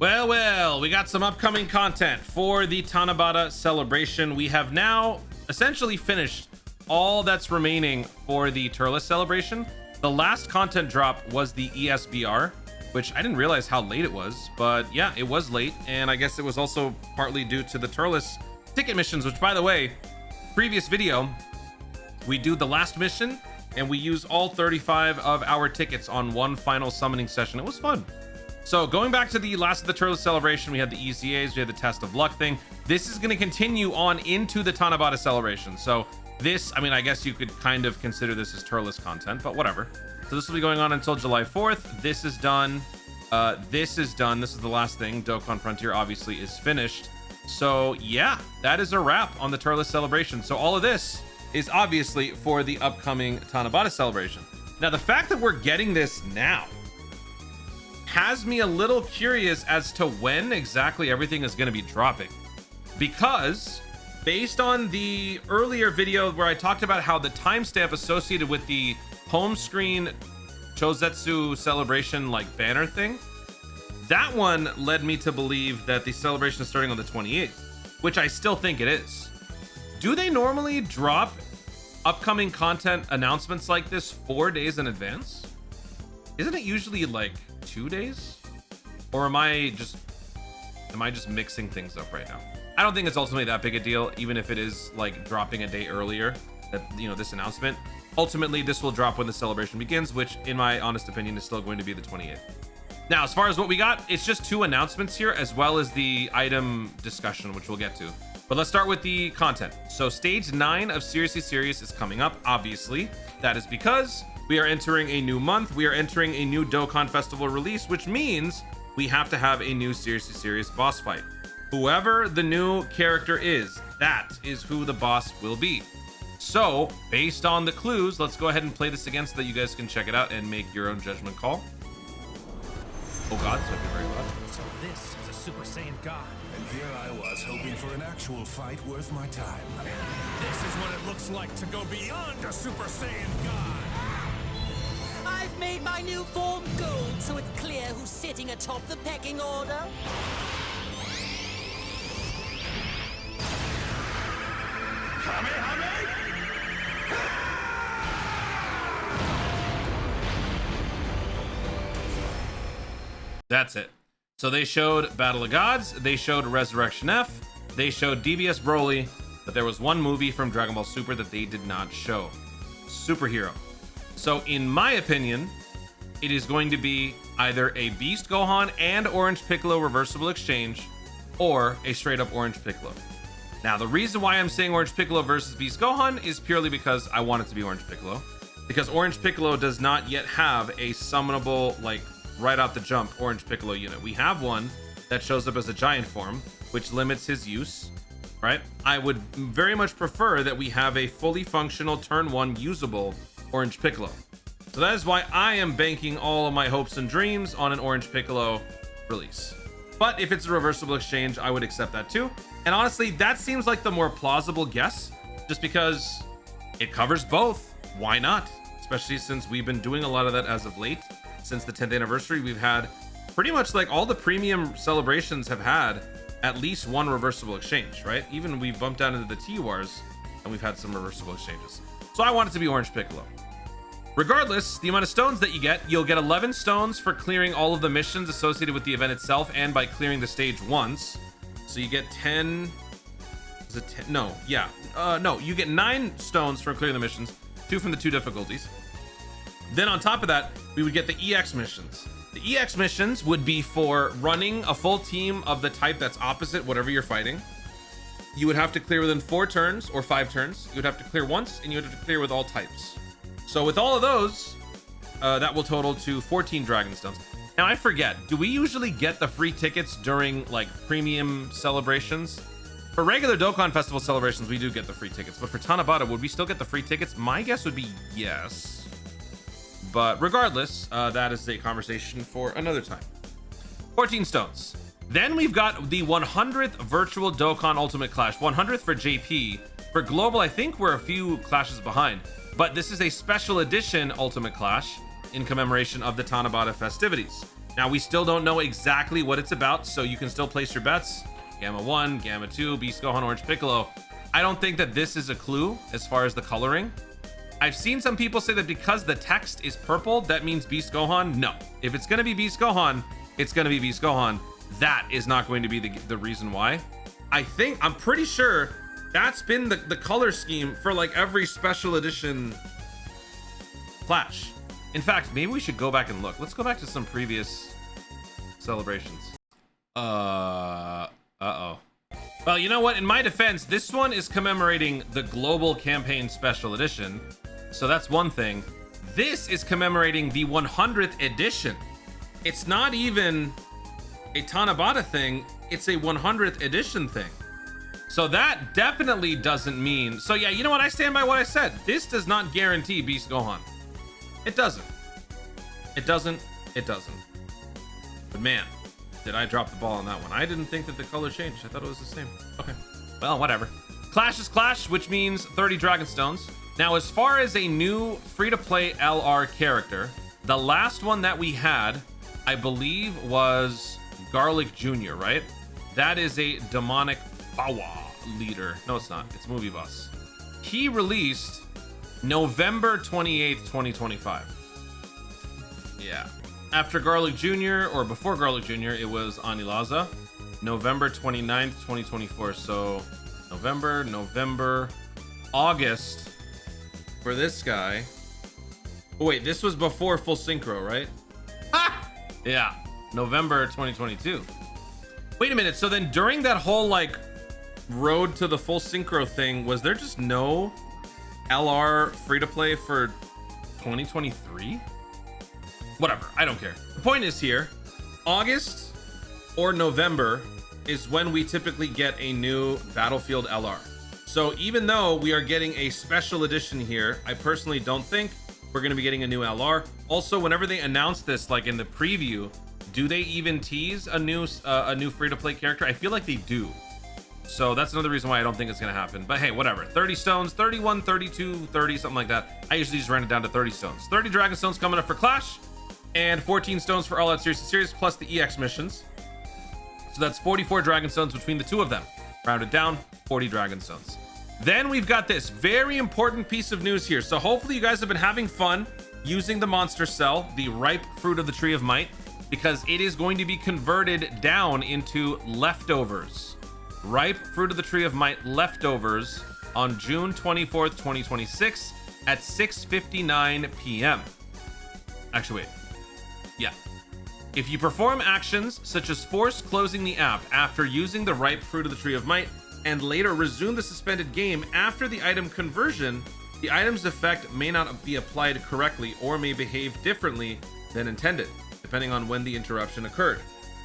Well, we got some upcoming content for the Tanabata celebration. We have now essentially finished all that's remaining for the Turles celebration. The last content drop was the ESBR, which I didn't realize how late it was, but yeah, it was late. And I guess it was also partly due to the Turles ticket missions, which, by the way, previous video, we do the last mission and we use all 35 of our tickets on one final summoning session. It was fun. So going back to the last of the Turles celebration, we had the EZAs, we had the test of luck thing. This is going to continue on into the Tanabata celebration. So this, I mean, I guess you could kind of consider this as Turles content, but whatever. So this will be going on until July 4th. This is done. This is done. This is the last thing. Dokkan Frontier obviously is finished. So yeah, that is a wrap on the Turles celebration. So all of this is obviously for the upcoming Tanabata celebration. Now, the fact that we're getting this now has me a little curious as to when exactly everything is going to be dropping, because based on the earlier video where I talked about how the timestamp associated with the home screen Chozetsu celebration like banner thing, that one led me to believe that the celebration is starting on the 28th, which I still think it is. Do they normally drop upcoming content announcements like this 4 days in advance? Isn't it usually like 2 days? Or am I just mixing things up right now? I don't think it's ultimately that big a deal, even if it is like dropping a day earlier, that, you know, this announcement. Ultimately, this will drop when the celebration begins, which in my honest opinion is still going to be the 28th. Now, as far as what we got, it's just 2 announcements here, as well as the item discussion, which we'll get to. But let's start with the content. So stage 9 of Seriously Serious is coming up, obviously. That is because we are entering a new month. We are entering a new Dokkan Festival release, which means we have to have a new Seriously Serious boss fight. Whoever the new character is, that is who the boss will be. So, based on the clues, let's go ahead and play this again so that you guys can check it out and make your own judgment call. Oh god, so very glad. So this is a Super Saiyan God. And here I was hoping for an actual fight worth my time. This is what it looks like to go beyond a Super Saiyan God. I've made my new form gold, so it's clear who's sitting atop the pecking order. That's it. So they showed Battle of Gods, they showed Resurrection F, they showed DBS Broly, but there was one movie from Dragon Ball Super that they did not show. Superhero. So in my opinion, it is going to be either a Beast Gohan and Orange Piccolo reversible exchange, or a straight up Orange Piccolo. Now, the reason why I'm saying Orange Piccolo versus Beast Gohan is purely because I want it to be Orange Piccolo, because Orange Piccolo does not yet have a summonable, like, right out the jump Orange Piccolo unit. We have one that shows up as a giant form, which limits his use, right? I would very much prefer that we have a fully functional turn 1 usable Orange Piccolo. So that is why I am banking all of my hopes and dreams on an Orange Piccolo release. But if it's a reversible exchange, I would accept that too. And honestly, that seems like the more plausible guess, just because it covers both. Why not? Especially since we've been doing a lot of that as of late. Since the 10th anniversary, we've had pretty much like all the premium celebrations have had at least one reversible exchange, right? Even we've bumped down into the TURs and we've had some reversible exchanges. So I want it to be Orange Piccolo. Regardless, the amount of stones that you get, you'll get 11 stones for clearing all of the missions associated with the event itself and by clearing the stage once. So you get 10, is it 10? No, yeah. No, you get 9 stones for clearing the missions, 2 from the 2 difficulties. Then on top of that, we would get the EX missions. The EX missions would be for running a full team of the type that's opposite whatever you're fighting. You would have to clear within 4 turns or 5 turns. You would have to clear once, and you would have to clear with all types. So with all of those, that will total to 14 Dragon Stones. Now I forget, do we usually get the free tickets during like premium celebrations? For regular Dokkan Festival celebrations, we do get the free tickets, but for Tanabata, would we still get the free tickets? My guess would be yes. But regardless, that is a conversation for another time. 14 stones. Then we've got the 100th virtual Dokkan Ultimate Clash. 100th for JP. For Global, I think we're a few clashes behind. But this is a special edition Ultimate Clash in commemoration of the Tanabata festivities. Now, we still don't know exactly what it's about, so you can still place your bets. Gamma 1, Gamma 2, Beast Gohan, Orange Piccolo. I don't think that this is a clue as far as the coloring. I've seen some people say that because the text is purple, that means Beast Gohan. No. If it's going to be Beast Gohan, it's going to be Beast Gohan. That is not going to be the reason why. I'm pretty sure that's been the color scheme for like every special edition Clash. In fact, maybe we should go back and look. Let's go back to some previous celebrations. Uh-oh. Well, you know what? In my defense, this one is commemorating the Global Campaign Special Edition. So that's one thing. This is commemorating the 100th edition. It's not even a Tanabata thing. It's a 100th edition thing. So that definitely doesn't mean... So yeah, you know what? I stand by what I said. This does not guarantee Beast Gohan. It doesn't. It doesn't. It doesn't. But man, did I drop the ball on that one. I didn't think that the color changed. I thought it was the same. Okay. Well, whatever. Clash is Clash, which means 30 Dragon Stones. Now, as far as a new free-to-play LR character, the last one that we had, I believe, was Garlic Jr., right? That is a demonic Bawa leader. No, it's not. It's Movie Boss. He released November 28th, 2025. Yeah. After Garlic Jr., or before Garlic Jr., it was Anilaza. November 29th, 2024. So November, August for this guy. Oh, wait, this was before full synchro, right? Ha! Yeah, November 2022. Wait a minute. So then during that whole like road to the full synchro thing, was there just no LR free to play for 2023? Whatever, I don't care. The point is here, August or November is when we typically get a new Battlefield LR. So even though we are getting a special edition here, I personally don't think we're going to be getting a new LR. Also, whenever they announce this, like in the preview, do they even tease a new free-to-play character? I feel like they do. So that's another reason why I don't think it's going to happen. But hey, whatever. 30 stones, 31, 32, 30, something like that. I usually just round it down to 30 stones. 30 Dragon Stones coming up for Clash, and 14 stones for All Out Series to Series, plus the EX missions. So that's 44 Dragon Stones between the two of them. Rounded down, 40 Dragon Stones. Then we've got this very important piece of news here. So hopefully you guys have been having fun using the Monster Cell, the ripe fruit of the Tree of Might, because it is going to be converted down into leftovers. Ripe fruit of the Tree of Might leftovers on June 24th, 2026 at 6:59 p.m. Actually, wait. Yeah. If you perform actions such as force closing the app after using the ripe fruit of the Tree of Might and later resume the suspended game after the item conversion, the item's effect may not be applied correctly or may behave differently than intended, depending on when the interruption occurred.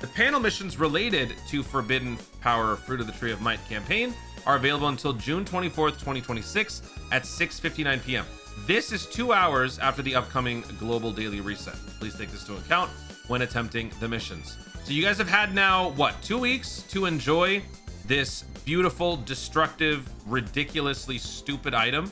The panel missions related to Forbidden Power Fruit of the Tree of Might campaign are available until June 24th, 2026 at 6:59 p.m. This is 2 hours after the upcoming global daily reset. Please take this into account when attempting the missions. So you guys have had now, what, 2 weeks to enjoy this beautiful, destructive, ridiculously stupid item.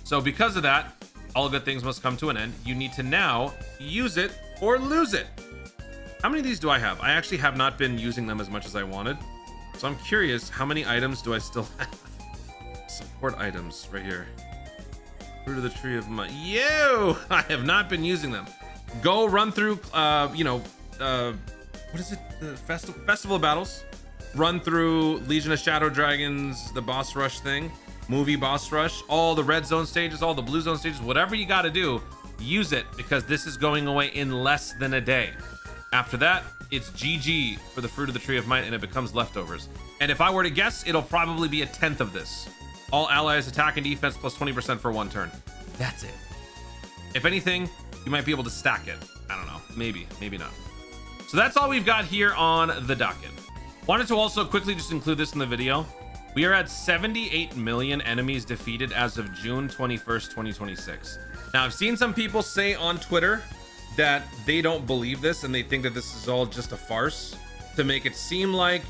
So because of that, all good things must come to an end. You need to now use it or lose it. How many of these do I have? I actually have not been using them as much as I wanted. So I'm curious, how many items do I still have? Support items right here. Fruit of the Tree of Might. Yo! I have not been using them. Go run through, what is it? The Festival of Battles. Run through Legion of Shadow Dragons, the boss rush thing, movie boss rush, all the red zone stages, all the blue zone stages, whatever you got to do, use it, because this is going away in less than a day. After that, it's GG for the Fruit of the Tree of Might, and it becomes leftovers. And if I were to guess, it'll probably be a 10th of this. All allies attack and defense plus 20% for 1 turn. That's it. If anything, you might be able to stack it. I don't know. Maybe not. So that's all we've got here on the docket. Wanted to also quickly just include this in the video. We are at 78 million enemies defeated as of June 21st, 2026. Now, I've seen some people say on Twitter that they don't believe this and they think that this is all just a farce to make it seem like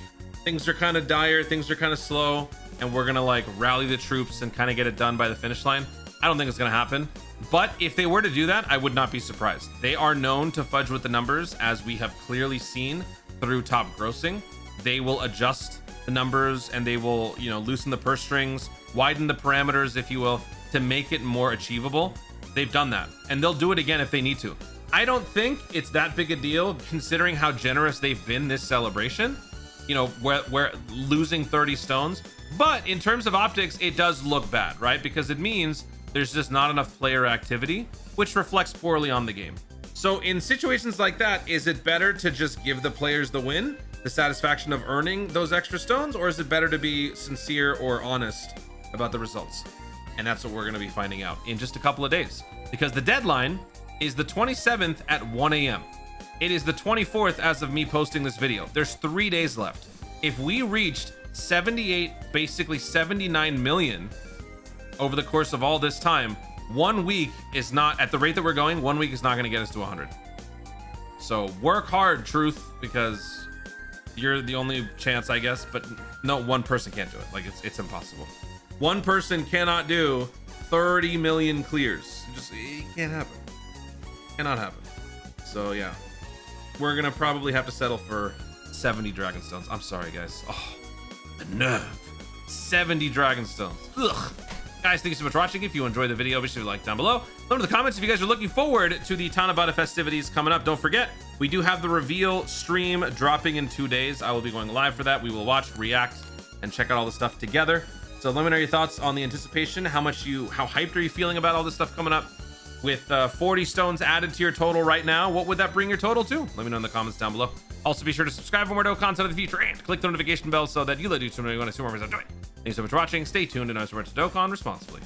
things are kind of dire, things are kind of slow, and we're gonna like rally the troops and kind of get it done by the finish line. I don't think it's gonna happen. But if they were to do that, I would not be surprised. They are known to fudge with the numbers, as we have clearly seen through top grossing. They will adjust the numbers and they will, you know, loosen the purse strings, widen the parameters, if you will, to make it more achievable. They've done that, and they'll do it again if they need to. I don't think it's that big a deal considering how generous they've been this celebration, you know, where losing 30 stones. But in terms of optics, it does look bad, right? Because it means there's just not enough player activity, which reflects poorly on the game. So in situations like that, is it better to just give the players the win, the satisfaction of earning those extra stones, or is it better to be sincere or honest about the results? And that's what we're going to be finding out in just a couple of days, because the deadline is the 27th at 1 a.m. It is the 24th as of me posting this video. There's 3 days left. If we reached 78, basically 79 million over the course of all this time, 1 week is not, at the rate that we're going, 1 week is not going to get us to 100. So work hard, Truth, because you're the only chance, I guess. But no, one person can't do it. Like, it's impossible. One person cannot do 30 million clears. It can't happen. Cannot happen. So yeah, we're gonna probably have to settle for 70 dragon stones. I'm sorry, guys. Oh, the nerve. 70 dragon stones. Ugh. Guys, thank you so much for watching. If you enjoyed the video, be sure to like down below. Let me know in the comments if you guys are looking forward to the TANABATA festivities coming up. Don't forget, we do have the reveal stream dropping in 2 days. I will be going live for that. We will watch, react, and check out all the stuff together. So let me know your thoughts on the anticipation. How hyped are you feeling about all this stuff coming up? With 40 stones added to your total right now, what would that bring your total to? Let me know in the comments down below. Also, be sure to subscribe for more Dokkan content in the future and click the notification bell so that you let you know when I see more videos I'm doing. Thank you so much for watching. Stay tuned and I remember to Dokkan responsibly.